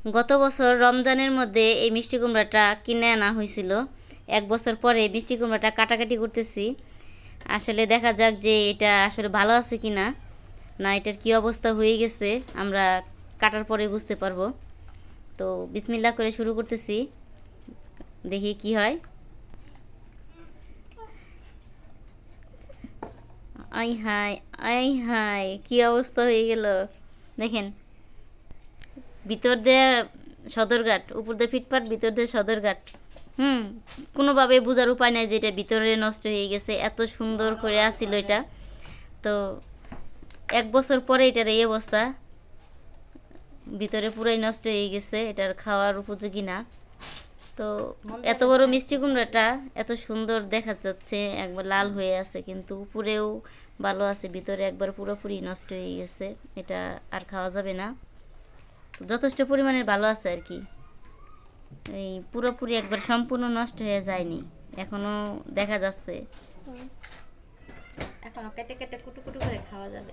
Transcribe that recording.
গত বছর রমজানের মধ্যে এই মিষ্টি কুমড়াটা কিনে আনা হয়েছিল। 1 বছর পরে মিষ্টি কুমড়াটা কাটাকাটি করতেছি। আসলে দেখা যাক যে এটা আসলে ভালো আছে কিনা, না এটার কি অবস্থা হয়ে গেছে আমরা কাটার পরে বুঝতে পারবো। তো বিসমিল্লাহ করে শুরু করতেছি, দেখি কি হয়। আই হাই, আই হাই, কি অবস্থা হয়ে গেল দেখেন। ভিতর দিয়ে সদরঘাট, উপর দিয়ে ফিটপাট, ভিতর দিয়ে সদরঘাট। কোনোভাবে বোঝার উপায় নাই যে এটা ভিতরে নষ্ট হয়ে গেছে। এত সুন্দর করে আসছিল এটা, তো 1 বছর পরে এটার এই অবস্থা। ভিতরে পুরাই নষ্ট হয়ে গেছে, এটার খাওয়ার উপযোগী না। তো এত বড় মিষ্টি কুমড়াটা এত সুন্দর দেখা যাচ্ছে, একবার লাল হয়ে আছে, কিন্তু উপরেও ভালো আছে, ভিতরে একবার পুরোপুরি নষ্ট হয়ে গেছে। এটা আর খাওয়া যাবে না। যথেষ্ট পরিমাণে ভালো আছে আর কি, এই পুরোপুরি একবার সম্পূর্ণ নষ্ট হয়ে যায়নি, এখনো দেখা যাচ্ছে। এখনো কেটে কেটে কুটু কুটু করে খাওয়া যাবে।